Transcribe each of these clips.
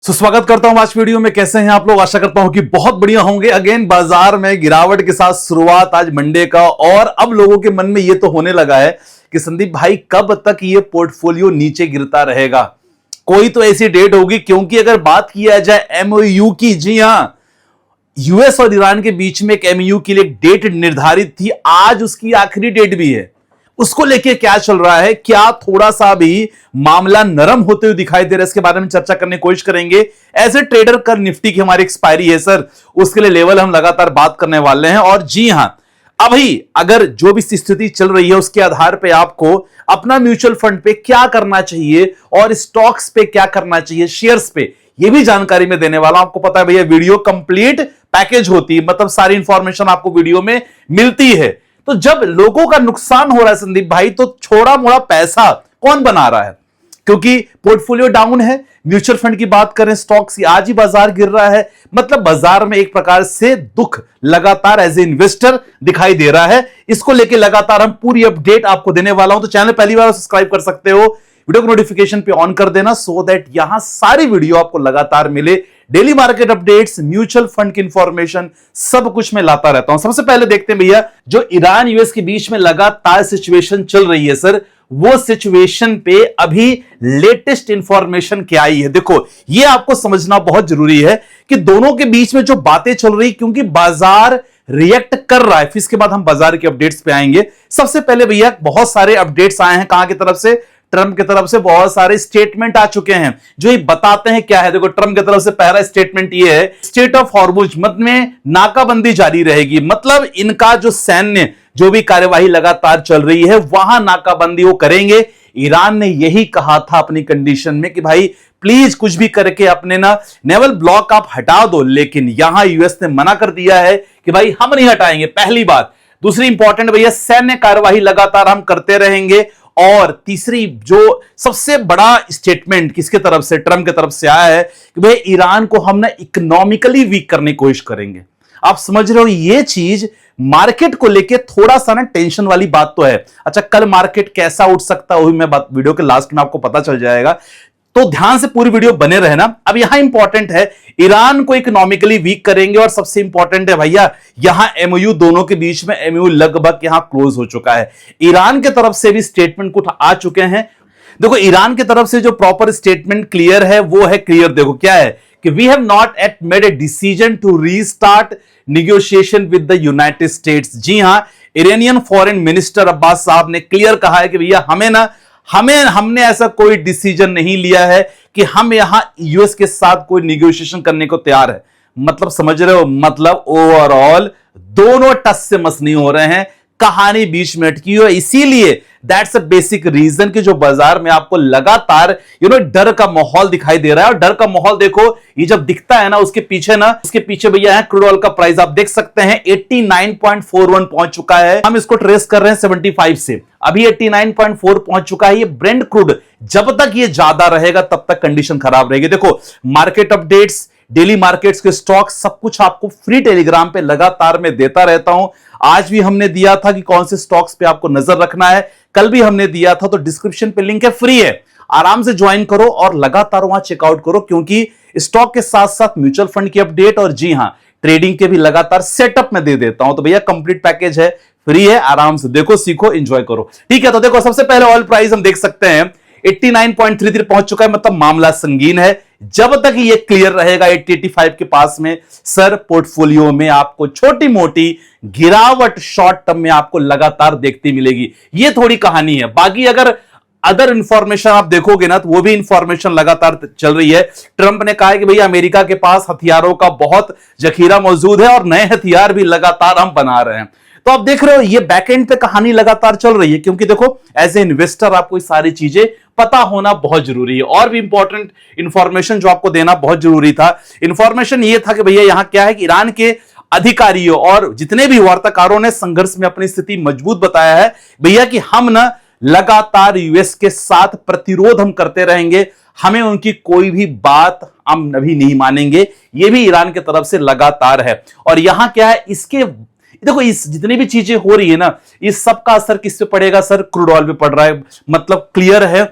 स्वागत करता हूं आज वीडियो में। कैसे हैं आप लोग? आशा करता हूं कि बहुत बढ़िया होंगे। अगेन बाजार में गिरावट के साथ शुरुआत आज मंडे का, और अब लोगों के मन में यह तो होने लगा है कि संदीप भाई कब तक ये पोर्टफोलियो नीचे गिरता रहेगा। कोई तो ऐसी डेट होगी, क्योंकि अगर बात किया जाए एमओयू की, जी हां, यूएस और ईरान के बीच में एक एमओयू के लिए डेट निर्धारित थी। आज उसकी आखिरी डेट भी है। उसको लेके क्या चल रहा है, क्या थोड़ा सा भी मामला नरम होते हुए दिखाई दे रहा है, इसके बारे में चर्चा करने की कोशिश करेंगे। एज ए ट्रेडर कल निफ्टी की हमारी एक्सपायरी है सर, उसके लिए लेवल हम लगातार बात करने वाले हैं। और जी हां, अभी अगर जो भी स्थिति चल रही है उसके आधार पे आपको अपना म्यूचुअल फंड पे क्या करना चाहिए और स्टॉक्स पे क्या करना चाहिए, शेयर्स पे, ये भी जानकारी में देने वाला हूं। आपको पता है भैया, वीडियो कंप्लीट पैकेज होती है, मतलब सारी इंफॉर्मेशन आपको वीडियो में मिलती है। तो जब लोगों का नुकसान हो रहा है संदीप भाई, तो छोड़ा मोड़ा पैसा कौन बना रहा है? क्योंकि पोर्टफोलियो डाउन है। म्यूचुअल फंड की बात करें, स्टॉक्स की, आज ही बाजार गिर रहा है। मतलब बाजार में एक प्रकार से दुख लगातार एज ए इन्वेस्टर दिखाई दे रहा है। इसको लेके लगातार हम पूरी अपडेट आपको देने वाला हूं। तो चैनल पहली बार सब्सक्राइब कर सकते हो, वीडियो को नोटिफिकेशन पे ऑन कर देना, सो दैट यहां सारी वीडियो आपको लगातार मिले। Daily market updates, mutual fund की इंफॉर्मेशन, सब कुछ मैं लाता रहता हूं। सबसे पहले देखते हैं भैया, जो ईरान यूएस के बीच में लगातार सिचुएशन चल रही है सर, वो सिचुएशन पे अभी लेटेस्ट इंफॉर्मेशन क्या आई है। देखो, ये आपको समझना बहुत जरूरी है कि दोनों के बीच में जो बातें चल रही, क्योंकि बाजार रिएक्ट कर रहा है। फिर इसके बाद हम बाजार के अपडेट्स पे आएंगे। सबसे पहले भैया, बहुत सारे अपडेट्स आए हैं। कहां की तरफ से? ट्रंप की तरफ से बहुत सारे स्टेटमेंट आ चुके हैं जो ये बताते हैं क्या है। देखो, ट्रंप की तरफ से पहला स्टेटमेंट ये है, स्टेट ऑफ हॉर्मुज में नाकाबंदी जारी रहेगी। मतलब इनका जो सैन्य जो भी कार्यवाही लगातार चल रही है, वहां नाकाबंदी वो करेंगे। ईरान ने यही कहा था अपनी कंडीशन में कि भाई प्लीज कुछ भी करके अपने ना नेवल ब्लॉक आप हटा दो, लेकिन यहां यूएस ने मना कर दिया है कि भाई हम नहीं हटाएंगे, पहली बात। दूसरी इंपॉर्टेंट भैया, सैन्य कार्यवाही लगातार हम करते रहेंगे। और तीसरी जो सबसे बड़ा स्टेटमेंट किसके तरफ से? ट्रंप की तरफ से आया है कि भाई ईरान को हम ना इकोनॉमिकली वीक करने की कोशिश करेंगे। आप समझ रहे हो, ये चीज मार्केट को लेके थोड़ा सा ना टेंशन वाली बात तो है। अच्छा, कल मार्केट कैसा उठ सकता है, वही मैं वीडियो के लास्ट में आपको पता चल जाएगा, तो ध्यान से पूरी वीडियो बने रहना। अब यहां इंपॉर्टेंट है, ईरान को इकोनॉमिकली वीक करेंगे, और सबसे इंपॉर्टेंट है भैया, यहां एमओयू, दोनों के बीच में एमओयू लगभग यहां क्लोज हो चुका है। ईरान की तरफ से भी स्टेटमेंट कुछ आ चुके हैं। देखो, ईरान की तरफ से जो प्रॉपर स्टेटमेंट क्लियर है वो है क्लियर। देखो क्या है कि we have not yet made a decision to restart negotiation with the United States. जी हां, इरानियन फॉरेन मिनिस्टर अब्बास साहब ने क्लियर कहा है कि भैया हमने ऐसा कोई डिसीजन नहीं लिया है कि हम यहां यूएस के साथ कोई निगोशिएशन करने को तैयार है। मतलब समझ रहे हो, मतलब ओवरऑल दोनों टस से मस नहीं हो रहे हैं, कहानी बीच में अटकी है। इसीलिए दैट्स अ बेसिक रीजन कि जो बाजार में आपको लगातार डर का माहौल दिखाई दे रहा है। और डर का माहौल देखो, ये जब दिखता है ना, उसके पीछे भैया है क्रूड ऑयल का प्राइस। आप देख सकते हैं 89.41 पहुंच चुका है। हम इसको ट्रेस कर रहे हैं 75 से, अभी 89.4 पहुंच चुका है ये ब्रेंट क्रूड। जब तक ये ज्यादा रहेगा तब तक कंडीशन खराब रहेगी। देखो, मार्केट अपडेट्स, डेली मार्केट्स के स्टॉक, सब कुछ आपको फ्री टेलीग्राम पे लगातार मैं देता रहता हूं। आज भी हमने दिया था कि कौन से स्टॉक्स पे आपको नजर रखना है, कल भी हमने दिया था, तो डिस्क्रिप्शन पे लिंक है, फ्री है, आराम से ज्वाइन करो और लगातार वहां चेकआउट करो। क्योंकि स्टॉक के साथ साथ म्यूचुअल फंड की अपडेट, और जी हां, ट्रेडिंग के भी लगातार सेटअप में दे देता हूं। तो भैया कंप्लीट पैकेज है, फ्री है, आराम से देखो, सीखो, एंजॉय करो। ठीक है, तो देखो, सबसे पहले ऑयल प्राइस हम देख सकते हैं 89.33 पहुंच चुका है। मतलब मामला संगीन है। जब तक ये क्लियर रहेगा 80-85 के पास में, सर पोर्टफोलियो में आपको छोटी मोटी गिरावट शॉर्ट टर्म में आपको लगातार देखती मिलेगी। ये थोड़ी कहानी है। बाकी अगर अदर इंफॉर्मेशन आप देखोगे ना, तो वो भी इंफॉर्मेशन लगातार चल रही है। ट्रंप ने कहा है कि भैया अमेरिका के पास हथियारों का बहुत जखीरा मौजूद है और नए हथियार भी लगातार हम बना रहे हैं। तो आप देख रहे हो, ये बैकएंड पे कहानी लगातार चल रही है। क्योंकि देखो, एज ए इन्वेस्टर आपको सारी चीजें पता होना बहुत जरूरी है। और भी इंपॉर्टेंट इंफॉर्मेशन जो आपको देना बहुत जरूरी था, इंफॉर्मेशन ये था कि भैया यहां क्या है कि ईरान के अधिकारियों और जितने भी वार्ताकारों ने संघर्ष में अपनी स्थिति मजबूत बताया है भैया कि हम ना लगातार यूएस के साथ प्रतिरोध हम करते रहेंगे, हमें उनकी कोई भी बात हम अभी नहीं मानेंगे। ये भी ईरान की तरफ से लगातार है। और यहां क्या है, इसके देखो, इस जितनी भी चीजें हो रही है ना, इस सब का असर किस पे पड़ेगा सर? क्रूड ऑयल पे पड़ रहा है। मतलब क्लियर है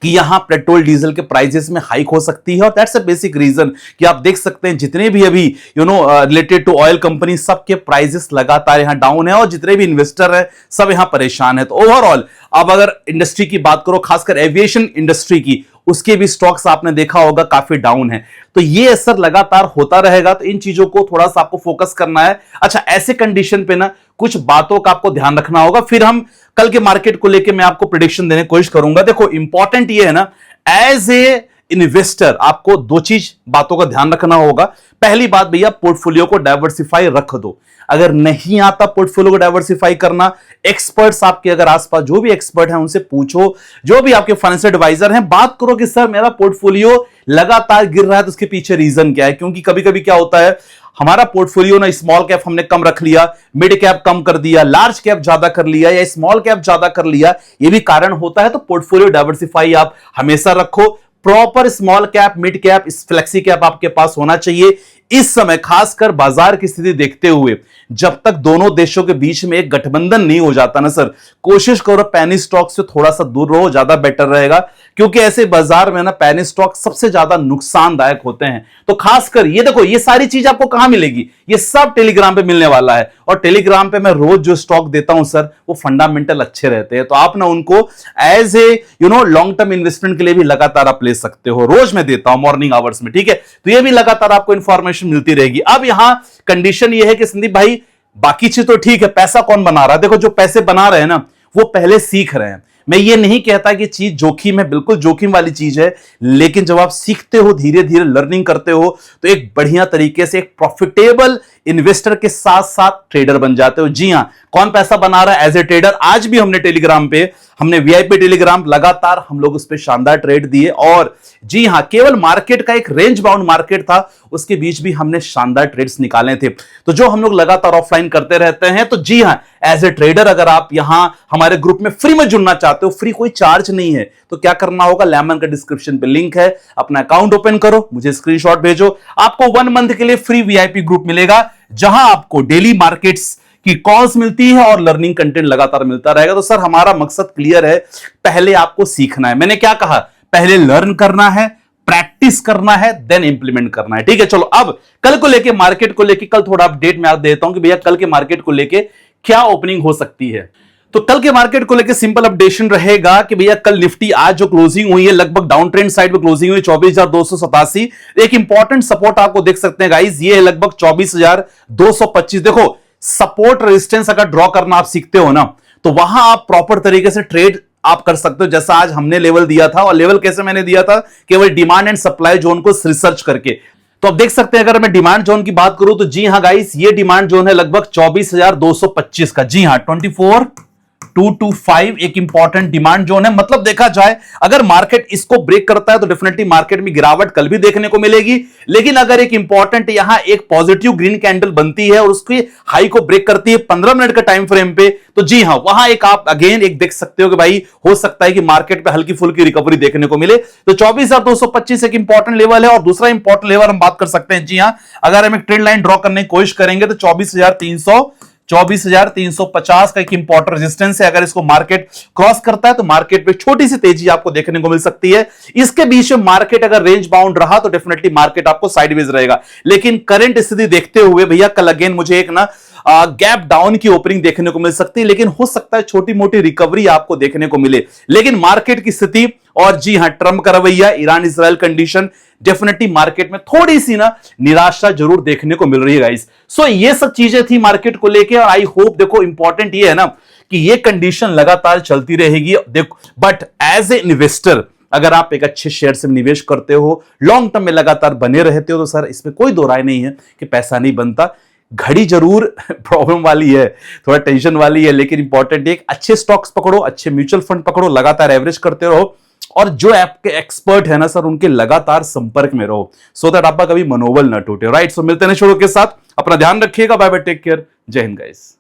कि यहां पेट्रोल डीजल के प्राइसेस में हाइक हो सकती है। और दैट्स अ बेसिक रीजन कि आप देख सकते हैं जितने भी अभी रिलेटेड टू ऑयल कंपनी सबके प्राइसेस लगातार यहां डाउन है और जितने भी इन्वेस्टर है सब यहां परेशान है। तो ओवरऑल अब अगर इंडस्ट्री की बात करो, खासकर एविएशन इंडस्ट्री की, उसके भी स्टॉक्स आपने देखा होगा काफी डाउन है। तो ये असर लगातार होता रहेगा, तो इन चीजों को थोड़ा सा आपको फोकस करना है। अच्छा, ऐसे कंडीशन पे ना कुछ बातों का आपको ध्यान रखना होगा, फिर हम कल के मार्केट को लेके मैं आपको प्रेडिक्शन देने की कोशिश करूंगा। देखो इंपॉर्टेंट ये है ना, एज ए इन्वेस्टर आपको दो चीज बातों का ध्यान रखना होगा। पहली बात भैया, पोर्टफोलियो को डाइवर्सिफाई रख दो। अगर नहीं आता पोर्टफोलियो को डाइवर्सिफाई करना, एक्सपर्ट्स आपके अगर आसपास जो भी एक्सपर्ट हैं उनसे पूछो, जो भी आपके फाइनेंशियल एडवाइजर हैं, बात करो कि सर मेरा पोर्टफोलियो लगातार गिर रहा है तो उसके पीछे रीजन क्या है। क्योंकि कभी कभी क्या होता है, हमारा पोर्टफोलियो ना स्मॉल कैप हमने कम रख लिया, मिड कैप कम कर दिया, लार्ज कैप ज्यादा कर लिया या स्मॉल कैप ज्यादा कर लिया, ये भी कारण होता है। तो पोर्टफोलियो डाइवर्सिफाई आप हमेशा रखो। Proper small cap, mid cap, flexi cap आपके पास होना चाहिए। इस समय खासकर बाजार की स्थिति देखते हुए, जब तक दोनों देशों के बीच में एक गठबंधन नहीं हो जाता ना सर, कोशिश करो पैनी स्टॉक से थोड़ा सा दूर रहो, ज्यादा बेटर रहेगा। क्योंकि ऐसे बाजार में ना पैनी स्टॉक सबसे ज्यादा नुकसानदायक होते हैं। तो खासकर ये देखो, ये सारी चीज आपको कहां मिलेगी, ये सब टेलीग्राम पे मिलने वाला है। और टेलीग्राम पे मैं रोज जो स्टॉक देता हूं सर, वो फंडामेंटल अच्छे रहते हैं। तो आप ना उनको as a long term investment के लिए भी लगातार आप ले सकते हो। रोज मैं देता हूं मॉर्निंग आवर्स में, ठीक है। तो ये भी लगातार आपको इंफॉर्मेशन मिलती रहेगी। अब यहां कंडीशन ये है कि संदीप भाई बाकी चीज तो ठीक है, पैसा कौन बना रहा है। देखो जो पैसे बना रहे हैं ना, वो पहले सीख रहे हैं। मैं ये नहीं कहता कि चीज जोखिम है, बिल्कुल जोखिम वाली चीज है, लेकिन जब आप सीखते हो, धीरे धीरे लर्निंग करते हो, तो एक बढ़िया तरीके से एक प्रॉफिटेबल इन्वेस्टर के साथ साथ ट्रेडर बन जाते हो। जी हां, कौन पैसा बना रहा है एज ए ट्रेडर, आज भी हमने टेलीग्राम पे, हमने वीआईपी टेलीग्राम लगातार हम लोग उस पर शानदार ट्रेड दिए। और जी हां, केवल मार्केट का एक रेंज बाउंड मार्केट था, उसके बीच भी हमने शानदार ट्रेड्स निकाले थे। तो जो हम लोग लगातार ऑफलाइन करते रहते हैं, तो जी हां, एज ए ट्रेडर अगर आप यहां हमारे ग्रुप में फ्री में जुड़ना चाहते हो, फ्री कोई चार्ज नहीं है, तो क्या करना होगा, लेमन का डिस्क्रिप्शन पे लिंक है, अपना अकाउंट ओपन करो, मुझे स्क्रीनशॉट भेजो, आपको 1 मंथ के लिए फ्री वीआईपी ग्रुप मिलेगा, जहां आपको डेली मार्केट्स की कॉल्स मिलती है और लर्निंग कंटेंट लगातार मिलता रहेगा। तो सर हमारा मकसद क्लियर है, पहले आपको सीखना है। मैंने क्या कहा, पहले लर्न करना है, प्रैक्टिस करना है, देन इंप्लीमेंट करना है, ठीक है। चलो अब कल को लेके, मार्केट को लेके कल थोड़ा अपडेट मैं आपको देता हूं कि भैया कल के मार्केट को लेके क्या ओपनिंग हो सकती है। तो कल के मार्केट को लेकर सिंपल अपडेशन रहेगा कि भैया कल निफ्टी आज जो क्लोजिंग हुई है, लगभग डाउन ट्रेंड साइड में क्लोजिंग हुई 24,287। एक इंपॉर्टेंट सपोर्ट आपको देख सकते हैं गाइस, ये है लगभग 24,225। देखो सपोर्ट रेजिस्टेंस अगर ड्रॉ करना आप सीखते हो ना, तो वहां आप प्रॉपर तरीके से ट्रेड आप कर सकते हो। जैसा आज हमने लेवल दिया था, और लेवल कैसे मैंने दिया था, केवल डिमांड एंड सप्लाई जोन को रिसर्च करके। तो आप देख सकते हैं, अगर मैं डिमांड जोन की बात करूं तो जी हां गाइस, ये डिमांड जोन है लगभग 24,225 का। जी हां, 24,225 एक इंपॉर्टेंट डिमांड जोन है। मतलब देखा जाए, अगर मार्केट इसको ब्रेक करता है तो डेफिनेटली मार्केट में गिरावट कल भी देखने को मिलेगी। लेकिन अगर एक इंपॉर्टेंट यहां एक पॉजिटिव ग्रीन कैंडल बनती है और उसकी हाई को ब्रेक करती है 15 मिनट का टाइम फ्रेम पे, तो जी हां, वहां एक आप अगेन एक देख सकते हो कि भाई हो सकता है कि मार्केट पे हल्की फुल्की रिकवरी देखने को मिले। तो 24,225 एक इंपॉर्टेंट लेवल है। और दूसरा इंपॉर्टेंट लेवल हम बात कर सकते हैं, जी हां, अगर हम एक ट्रेंड लाइन ड्रॉ करने की कोशिश करेंगे तो 24,350 का एक इंपॉर्टेंट रेजिस्टेंस है। अगर इसको मार्केट क्रॉस करता है तो मार्केट पे छोटी सी तेजी आपको देखने को मिल सकती है। इसके बीच में मार्केट अगर रेंज बाउंड रहा तो डेफिनेटली मार्केट आपको साइडवेज रहेगा। लेकिन करंट स्थिति देखते हुए भैया कल अगेन मुझे एक ना गैप डाउन की ओपनिंग देखने को मिल सकती है, लेकिन हो सकता है छोटी मोटी रिकवरी आपको देखने को मिले। लेकिन मार्केट की स्थिति, और जी हां ट्रंप का रवैया, Iran Israel condition, definitely market में थोड़ी सी ना निराशा जरूर देखने को मिल रही है गाइस। सो ये सब चीजें थी मार्केट को लेके, और आई होप, देखो इंपॉर्टेंट ये है ना कि ये कंडीशन लगातार चलती रहेगी। देखो बट एज ए इन्वेस्टर अगर आप एक अच्छे शेयर से निवेश करते हो, लॉन्ग टर्म में लगातार बने रहते हो, तो सर इसमें कोई दो राय नहीं है कि पैसा नहीं बनता। घड़ी जरूर प्रॉब्लम वाली है, थोड़ा टेंशन वाली है, लेकिन इंपॉर्टेंट है अच्छे स्टॉक्स पकड़ो, अच्छे म्यूचुअल फंड पकड़ो, लगातार एवरेज करते रहो, और जो आपके एक्सपर्ट है ना सर, उनके लगातार संपर्क में रहो, सो दैट आपका कभी मनोबल ना टूटे। राइट, सो मिलते हैं शुरू के साथ, अपना ध्यान रखिएगा, बाय बाय, टेक केयर, जय हिंद गाइस।